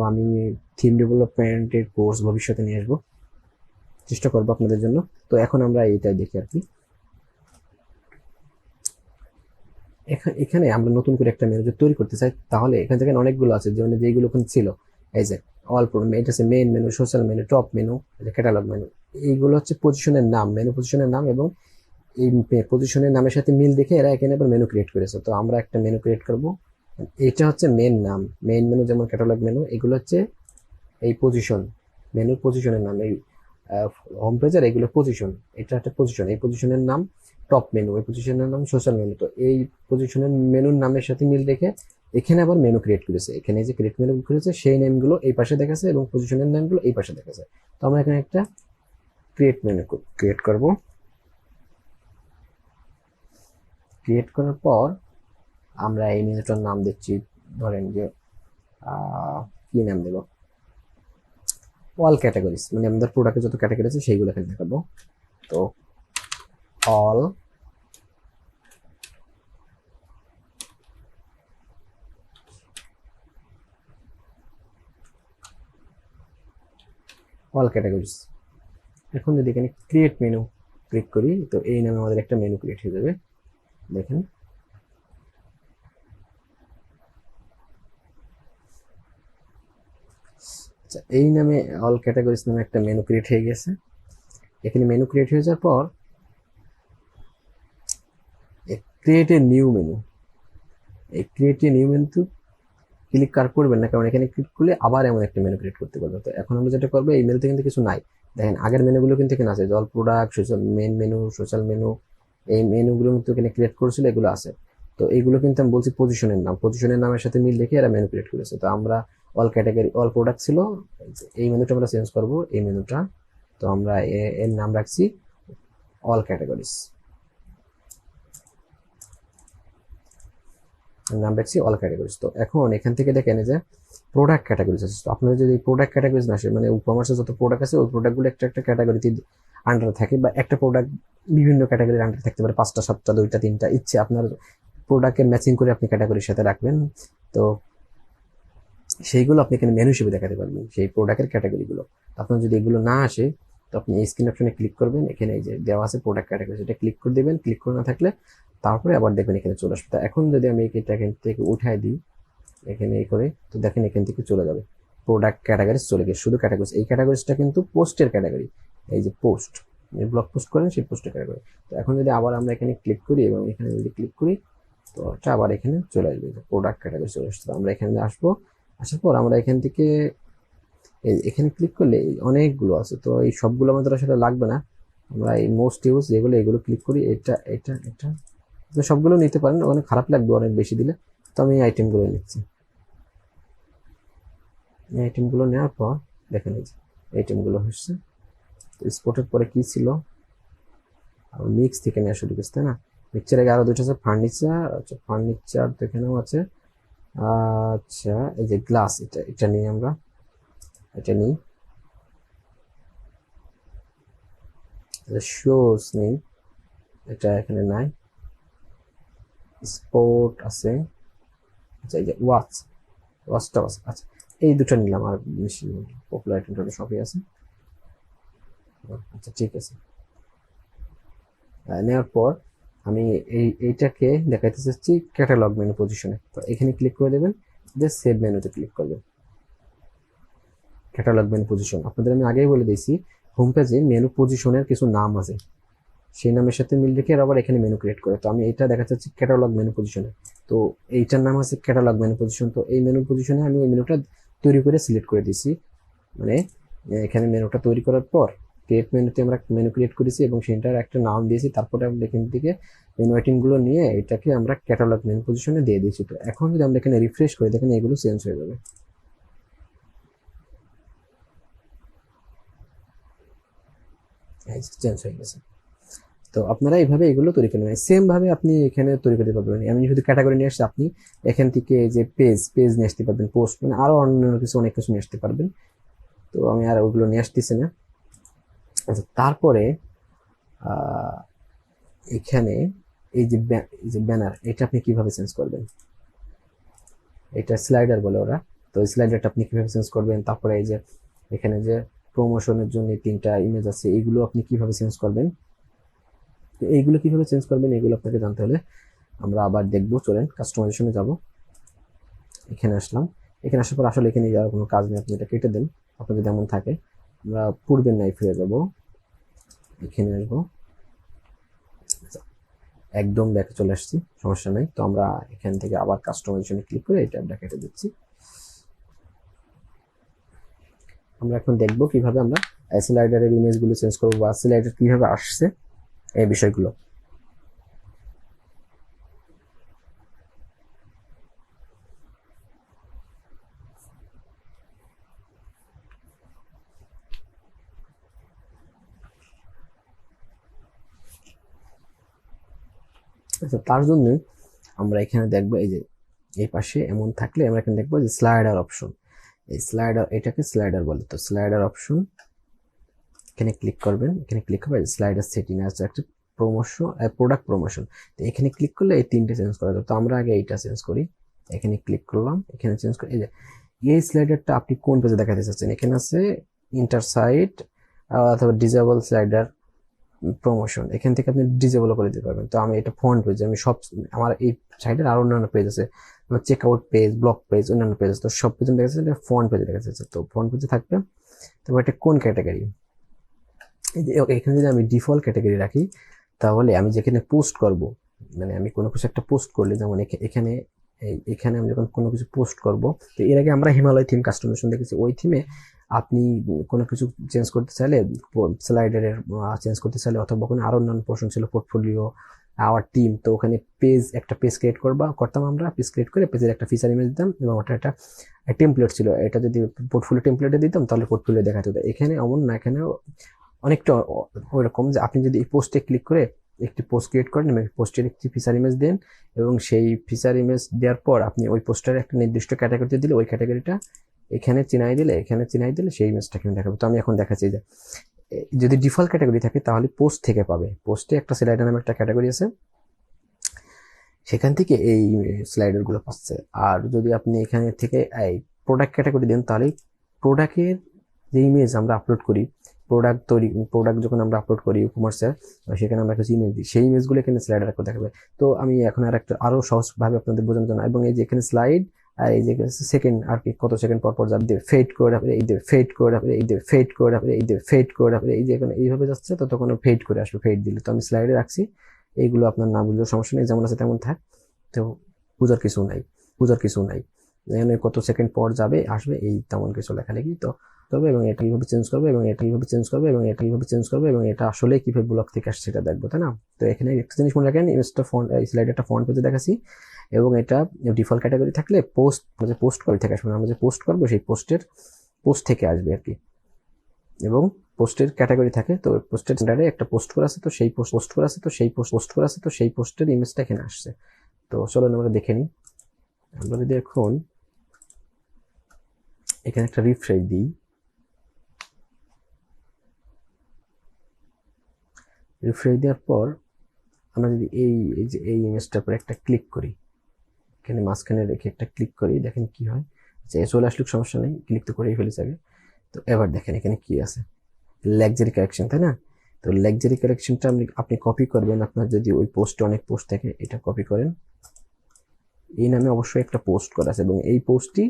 আমি থিম ডেভেলপমেন্টের কোর্স ভবিষ্যতে নিয়ে আসবো, চেষ্টা করবো আপনাদের জন্য। তো এখন আমরা এইটাই দেখি আর কি। এখানে আমরা নতুন করে একটা মেনু তৈরি করতে চাই, তাহলে এখান থেকে অনেকগুলো আছে, যেমন যেগুলো ওখানে ছিল, এই যে অল, এটা হচ্ছে main menu, social menu, top menu, catalogue menu. এইগুলো হচ্ছে পজিশনের নাম, মেনু পজিশনের নাম, এবং এই পজিশনের নামের সাথে মিল দেখে এরা এখানে আবার মেনু ক্রিয়েট করেছে। তো আমরা একটা মেনু ক্রিয়েট করব, এইটা হচ্ছে মেন নাম, মেইন মেনু যেমন ক্যাটালগ মেনু, এগুলো হচ্ছে এই পজিশন, মেনুর পজিশনের নাম। এই হোম পেজের এগুলো পজিশন, এটা একটা পজিশন, এই পজিশনের নাম টপ মেনু, এই পজিশনের নাম সোশ্যাল মেনু। তো এই পজিশনের মেনুর নামের সাথে মিল রেখে এখানে আবার মেনু ক্রিয়েট করেছে, এখানে যে ক্রিয়েট মেনু করেছে সেই নেমগুলো এই পাশে দেখাচ্ছে এবং পজিশনের নামগুলো এই পাশে দেখাচ্ছে। তো আমরা এখানে একটা ক্রিয়েট মেনু ক্রিয়েট করব। ক্রিয়েট করার পর আমরা এই মেনুটার নাম দিচ্ছি, ধরেন যে কি নাম দেব, অল ক্যাটাগরিজ, মানে আমাদের প্রোডাক্টে যত ক্যাটাগরি আছে সেইগুলো এখানে দেখাবো। তো অল ক্যাটাগরিজ। এখন যদি এখানে ক্রিয়েট মেনু ক্লিক করি, তো এই নামে আমাদের একটা মেনু ক্রিয়েট হয়ে যাবে, দেখেন। আচ্ছা, এই নামে অল ক্যাটাগরিজ নামে একটা মেনু ক্রিয়েট হয়ে গেছে। এখানে মেনু ক্রিয়েট হয়ে যাওয়ার পর ক্রিয়েট এ নিউ মেনু, এই create a new menu click করবেন না, কারণ এখানে ক্লিক করলে আবার এমন একটা মেনু ক্রিয়েট করতে পারবে। তো এখন আমরা যেটা করবো, এই মেনুতে কিন্তু কিছু নাই, দেখেন আগের মেনুগুলো কিন্তু এখানে আছে, জল product, social men menu, social menu, এই মেনুগুলো কিন্তু এখানে ক্রিয়েট করেছিল, এগুলো আছে। তো এইগুলো কিন্তু আমি বলছি পজিশনের নাম, পজিশনের নামের সাথে মিল রেখে এরা মেনু ক্রিয়েট করেছে। তো আমরা অল ক্যাটাগরি, অল প্রোডাক্ট ছিল, এই মেনুটা আমরা চেঞ্জ করবো, এই মেনুটা। তো আমরা এর নাম রাখছি অল ক্যাটাগরিজ, নাম রাখছি অল ক্যাটাগরিজ। তো এখন এখান থেকে দেখেন যে প্রোডাক্ট ক্যাটাগরিজ আছে। তো আপনাদের যদি প্রোডাক্ট ক্যাটাগরিজ না আসে, মানে ই-কমার্সের যত প্রোডাক্ট আছে ওই প্রোডাক্টগুলো একটা একটা ক্যাটাগরিতে আন্ডার থাকে, বা একটা প্রোডাক্ট বিভিন্ন ক্যাটাগরির আন্ডার থাকতে পারে, 5টা 7টা 2টা 3টা, ইচ্ছে আপনার প্রোডাক্টের ম্যাচিং করে আপনি ক্যাটাগরির সাথে রাখবেন। তো সেইগুলো আপনি এখানে মেনু হিসেবে দেখাতে পারবেন, সেই প্রোডাক্টের ক্যাটাগরিগুলো। আপনার যদি এগুলো না আসে, তো আপনি এই স্ক্রিন অপশনে ক্লিক করবেন, এখানে এই যে দেওয়া আছে প্রোডাক্ট ক্যাটাগরি, সেটা ক্লিক করে দেবেন। ক্লিক করে না থাকলে তারপরে আবার দেখবেন এখানে চলে আসবে। এখন যদি আমি এটা এখান থেকে উঠাই দিই, এখানে এই করে, তো দেখেন এখান থেকে চলে যাবে, প্রোডাক্ট ক্যাটাগরিজ চলে গেছে, শুধু ক্যাটাগরিজ। এই ক্যাটাগরিজটা কিন্তু পোস্টের ক্যাটাগরি, এই যে পোস্ট, ব্লগ পোস্ট করেন সেই পোস্টের ক্যাটাগরি। তো এখন যদি আবার আমরা এখানে ক্লিক করি এবং এখানে যদি ক্লিক করি, তো এটা আবার এখানে চলে আসবে, প্রোডাক্ট ক্যাটাগরি চলে আসছে। আমরা এখানে আসবো, আসার পর আমরা এখান থেকে এখানে ক্লিক করলে অনেকগুলো আছে, তো এই সবগুলো আমাদের আসলে লাগবে না। আমরা এই মোস্ট ইউজ যেগুলো, এগুলো ক্লিক করি, এটা এটা এটা, আপনি সবগুলো নিতে পারেন, ওখানে খারাপ লাগবে অনেক বেশি দিলে। তো আমি এই আইটেমগুলো নিচ্ছি। এই আইটেমগুলো নেওয়ার পর দেখেন এই যে আইটেমগুলো হচ্ছে। তো স্পটের পরে কি ছিল, মিক্স থেকে নেওয়া শুরু করছে, তাই না? মিক্সের আগে আরো দুটো আছে ফার্নিচার। আচ্ছা, ফার্নিচার তো এখানেও আছে। আচ্ছা, এই যে গ্লাস, এটা এটা নিই, আমরা এটা নিই। শুজ নেই, এটা এখানে নাই। স্পোর্ট আছে। আচ্ছা, এই যে ওয়াচটাও আছে। আচ্ছা, এই দুটো নিলাম, আর বেশি পপুলার আইটেমটা সবই আছে। আচ্ছা, ঠিক আছে। নেওয়ার পর আমি এইটাকে দেখাইতে চাচ্ছি ক্যাটালগ মেনু পজিশনে। তো এখানে ক্লিক করে দেবেন, দিয়ে সেভ মেনুতে ক্লিক করবেন। ক্যাটালগ মেনু পজিশন আপনাদের আমি আগেই বলে দিয়েছি, হোম পেজে মেনু পজিশনের কিছু নাম আছে, সেই নামের সাথে মিল রেখে আবার এখানে মেনু ক্রিয়েট করে। তো আমি এটা দেখা যাচ্ছে ক্যাটালগ মেনু পজিশনে, তো এইটার নাম আছে ক্যাটালগ মেনু পজিশন। তো এই মেনু পজিশনে আমি এই মেনুটা তৈরি করে সিলেক্ট করে দিয়েছি, মানে এখানে মেনুটা তৈরি করার পর ক্রিয়েট মেনুতে আমরা মেনু ক্রিয়েট করেছি এবং সেটার একটা নাম দিয়েছি। তারপরে আমরা এখান থেকে মেনু আইটেমগুলো নিয়ে এটাকে আমরা ক্যাটালগ মেনু পজিশনে দিয়ে দিয়েছি। তো এখন যদি আমরা এখানে রিফ্রেশ করি, দেখেন এগুলো চেঞ্জ হয়ে যাবে, চেঞ্জ হয়ে গেছে। তো আপনারা এইভাবে এগুলো তৈরি করে নেবেন, সেম ভাবে আপনি এখানে তৈরি করতে পারবেন। আমি যদি ক্যাটাগরি নিয়ে আসছি, আপনি এখান থেকে যে পেজ নিয়ে আসতে পারবেন, পোস্ট, মানে আরো অন্যান্য কিছু অনেক কিছু নিয়ে আসতে পারবেন। তো আমি আর ওগুলো নিয়ে আসতেছি না। আচ্ছা, তারপরে এখানে এই যে ব্যানার, এটা আপনি কিভাবে চেঞ্জ করবেন, এটা স্লাইডার বলে ওরা। তো এই স্লাইডারটা আপনি কিভাবে চেঞ্জ করবেন, তারপরে এই যে এখানে যে প্রমোশনের জন্য 3টা ইমেজ আছে, এইগুলো আপনি কিভাবে চেঞ্জ করবেন, তো এইগুলো কিভাবে চেঞ্জ করবেন এগুলো আপনাকে জানতে হলে আমরা আবার দেখবো। চলেন কাস্টমাইজেশনে যাব। এখানে আসলাম, এখানে আসার পর আসলে এখানে যাওয়ার কোনো কাজ নেই, আপনি এটা কেটে দেন। আপনার যদি এমন থাকে, আমরা পূর্বের নাই ফিরে যাব, এখানে আসবো, একদম ব্যাকে চলে আসছি, সমস্যা নেই। তো আমরা এখান থেকে আবার কাস্টমাইজেশনে ক্লিক করে এটা আমরা কেটে দিচ্ছি। আমরা এখন দেখবো কিভাবে আমরা স্লাইডারের ইমেজগুলো চেঞ্জ করবো বা স্লাইডার কিভাবে আসছে এই বিষয়গুলো। আচ্ছা, তার জন্য আমরা এখানে দেখবো এই যে এই পাশে এমন থাকলে আমরা এখানে দেখবো যে স্লাইডার অপশন, এই স্লাইডার, এটাকে স্লাইডার বলে। তো স্লাইডার অপশন এখানে ক্লিক করবেন, এখানে ক্লিক করবেন স্লাইডার সেটিং আছে একটা প্রমোশন, প্রোডাক্ট প্রমোশন। তো এখানে ক্লিক করলে এই 3টে চেঞ্জ করা যাবে। তো আমরা আগে এইটা চেঞ্জ করি, এখানে ক্লিক করলাম, এখানে চেঞ্জ করি। এই যে এই স্লাইডারটা আপনি কোন পেজে দেখাতে চাচ্ছেন, এখানে আছে ইন্টার সাইট অথবা ডিজেবল স্লাইডার প্রমোশন, এখান থেকে আপনি ডিজেবল করে দিতে পারবেন। তো আমি এটা ফ্রন্ট পেজ, আমি সব আমার এই সাইটের আরো অন্যান্য পেজ আছে, আমার check out page, block page, অন্যান্য পেজ আছে, তো সব পেজে দেখা যাচ্ছে ফ্রন্ট পেজে দেখা যাচ্ছে। তো ফ্রন্ট পেজে থাকবে। তারপর এটা কোন ক্যাটাগরি, এখানে যদি আমি ডিফল্ট ক্যাটাগরি রাখি, তাহলে আমি যেখানে পোস্ট করব, মানে আমি কোনো কিছু একটা পোস্ট করলে, যেমন এখানে এখানে আমি যখন কোনো কিছু পোস্ট করব, তো এর আগে আমরা হিমালয় থিম কাস্টমাইজেশন দেখেছি, ওই থিমে আপনি কোনো কিছু চেঞ্জ করতে চাইলে, স্লাইডারের চেঞ্জ করতে চাইলে, অথবা কোনো আরো অন্যান্য পোর্শন ছিল, পোর্টফোলিও, আওয়ার টিম, তো ওখানে একটা পেজ ক্রিয়েট করতাম আমরা, পেজ ক্রিয়েট করে পেজের একটা ফিচার ইমেজ দিতাম, এবং ওটা একটা টেমপ্লেট ছিল, এটা যদি পোর্টফোলিও টেমপ্লেটে দিতাম তাহলে পোর্টফোলিও দেখাতে হতো। এখানে এমন না, এখানে অনেকটা ওইরকম যে আপনি যদি এই পোস্টে ক্লিক করে একটি পোস্ট ক্রিয়েট করেন এবং পোস্টের একটি ফিচার ইমেজ দেন, এবং সেই ফিচার ইমেজ দেওয়ার পর আপনি ওই পোস্টারে একটা নির্দিষ্ট ক্যাটাগরিতে দিলে ওই ক্যাটাগরিটা এখানে চিনাই দিলে সেই ইমেজটা এখানে দেখাবে। তো আমি এখন দেখাচ্ছি যে যদি ডিফল্ট ক্যাটাগরি থাকে তাহলে পোস্ট থেকে পাবে, পোস্টে একটা স্লাইডার নামে একটা ক্যাটাগরি আছে, সেখান থেকে এই স্লাইডারগুলো পাচ্ছে। আর যদি আপনি এখানে থেকে এই প্রোডাক্ট ক্যাটাগরি দেন, তাহলে প্রোডাক্টের যে ইমেজ আমরা আপলোড করি, প্রোডাক্ট যখন আমরা আপলোড করি ইকমার্সে, সেখানে আমরা কিছু ইমেজ দিই, সেই ইমেজগুলো এখানে স্লাইডার করে দেখাবে। তো আমি এখন আরো সহজভাবে আপনাদের বোঝানোর জন্য, এবং এই যে এখানে স্লাইড, আর এই যে সেকেন্ড আর কি কত সেকেন্ড পর যাবে, ফেড করে রাখবে, এই যে ফেড করে রাখবে, এই যে ফেড করে রাখবে, এই যে ফেড করে রাখবে, এই যে এখন এইভাবে যাচ্ছে, তো তখন ফেড করে আসবে, ফেড দিলে। তো আমি স্লাইডে রাখছি, এইগুলো আপনার না বুঝলেও সমস্যা নেই, যেমন আছে তেমন থাক, তো বুঝার কিছু নাই এখানে কত সেকেন্ড পর যাবে আসবে, এই তেমন কিছু লেখালেখি তো করবে, এবং এটা কিভাবে চেঞ্জ করবে, এবং এটা কিভাবে চেঞ্জ করবে, এবং এটা কিভাবে চেঞ্জ করবে, এবং এটা আসলে কিভাবে ব্লক থেকে আসছে সেটা দেখবো, তাই না? তো এখানে একটা জিনিস মনে রাখেন, ইমেজটা ফন্ট, স্লাইডারটা ফন্ট পেজে দেখাচ্ছি, এবং এটা ডিফল্ট ক্যাটাগরি থাকলে পোস্ট করে থেকে আসবে, আমরা যে পোস্ট করবো সেই পোস্ট থেকে আসবে আর কি। এবং পোস্টের ক্যাটাগরি থাকে, তো পোস্টের স্ট্যান্ডার্ডে একটা পোস্ট করা আছে, তো সেই পোস্টের ইমেজটা এখানে আসছে। তো চলো আমরা দেখে নিই। আমরা যদি এখন এখানে একটা রিফ্রেশ দিই, রিফ্রেশ দেওয়ার পর আমরা যদি এই ইমেজটার পর একটা ক্লিক করি, এখানে মাঝখানে রেখে একটা ক্লিক করি, দেখেন কি হয়। আচ্ছা, চলে আসলে সমস্যা নেই, ক্লিক তো করেই ফেলেছি আগে। তো এবার দেখেন এখানে কি আছে, লাক্সারি কালেকশন, তাই না? তো লাক্সারি কালেকশনটা আপনি কপি করবেন, আপনার যদি ওই পোস্টে অনেক পোস্ট থাকে, এটা কপি করেন, এই নামে অবশ্যই একটা পোস্ট করা আছে, এবং এই পোস্টটি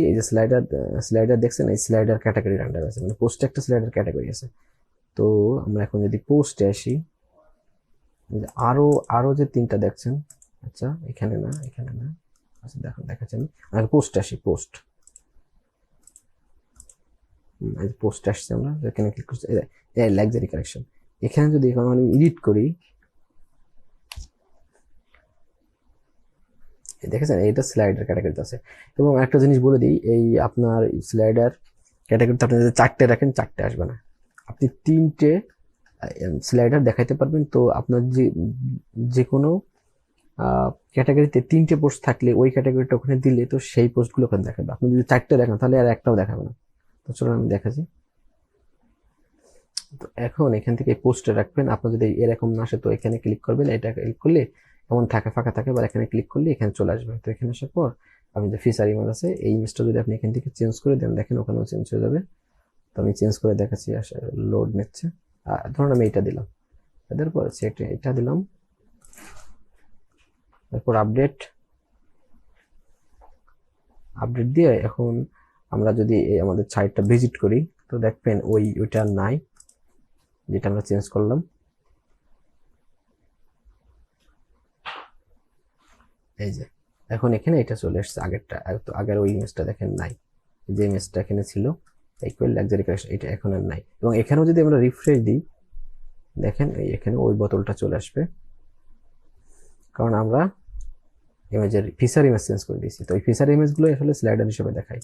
এই যে স্লাইডার দেখছেন, এই স্লাইডার ক্যাটাগরির আন্ডার আছে, মানে পোস্টে একটা স্লাইডার ক্যাটাগরি আছে। তো আমরা এখন যদি পোস্টে আসি, আরো যে 3টা দেখছেন, আচ্ছা এখানে না, আচ্ছা দেখুন দেখাচ্ছি, আমি পোস্টে আসি, পোস্টে আসছি, আমরা এখানে ক্লিক করছি, এই লাক্সারি কালেকশন। এখানে যদি এখন আমি এডিট করি, দেখেছেন এটা স্লাইডার ক্যাটাগরিতে আছে। এবং একটা জিনিস বলে দিই, এই আপনার স্লাইডার ক্যাটাগরিতে আপনি যদি 4টে রাখেন, 4টে আসবে না, আপনি 3টে স্লাইডার দেখাইতে পারবেন। তো আপনার যে কোনো ক্যাটাগরিতে 3টে পোস্ট থাকলে ওই ক্যাটাগরিটা ওখানে দিলে তো সেই পোস্টগুলো ওখানে দেখাবে। আপনি যদি 4টে দেখান তাহলে আর একটাও দেখাবে না। তো চলুন আমি দেখাচ্ছি। তো এখন এখান থেকে পোস্টে রাখবেন, আপনার যদি এরকম না আসে তো এখানে ক্লিক করবেন, এটা ক্লিক করলে এমন ফাঁকা থাকে, বা এখানে ক্লিক করলে এখানে চলে আসবে। তো এখানে আসার পর আপনি যে ফিচার ইমেজ আছে এই ইমেজটা যদি আপনি এখান থেকে চেঞ্জ করে দেন, দেখেন ওখানেও চেঞ্জ হয়ে যাবে। তো আমি চেঞ্জ করে দেখাচ্ছি, লোড নিচ্ছে। ধরুন আমি এটা দিলাম, এরপর এটা দিলাম, তারপর আপডেট দিয়ে এখন আমরা যদি আমাদের সাইটটা ভিজিট করি, তো দেখবেন ওইটা নাই যেটা আমরা চেঞ্জ করলাম। এই যে এখন এখানে এটা চলে এসেছে আগেরটা, তো আগের ওই ইমেজটা দেখেন নাই, যে ইমেজটা এখানে ছিল ইকুয়াল লাক্সারি কালেকশন, এটা এখন আর নাই। এবং এখানেও যদি আমরা রিফ্রেশ দিই, দেখেন এখানে ওই বোতলটা চলে আসবে, কারণ আমরা ইমেজের ফিচার ইমেজ চেঞ্জ করে দিয়েছি। তো এই ফিচার ইমেজগুলো আসলে স্লাইডার হিসেবে দেখাই।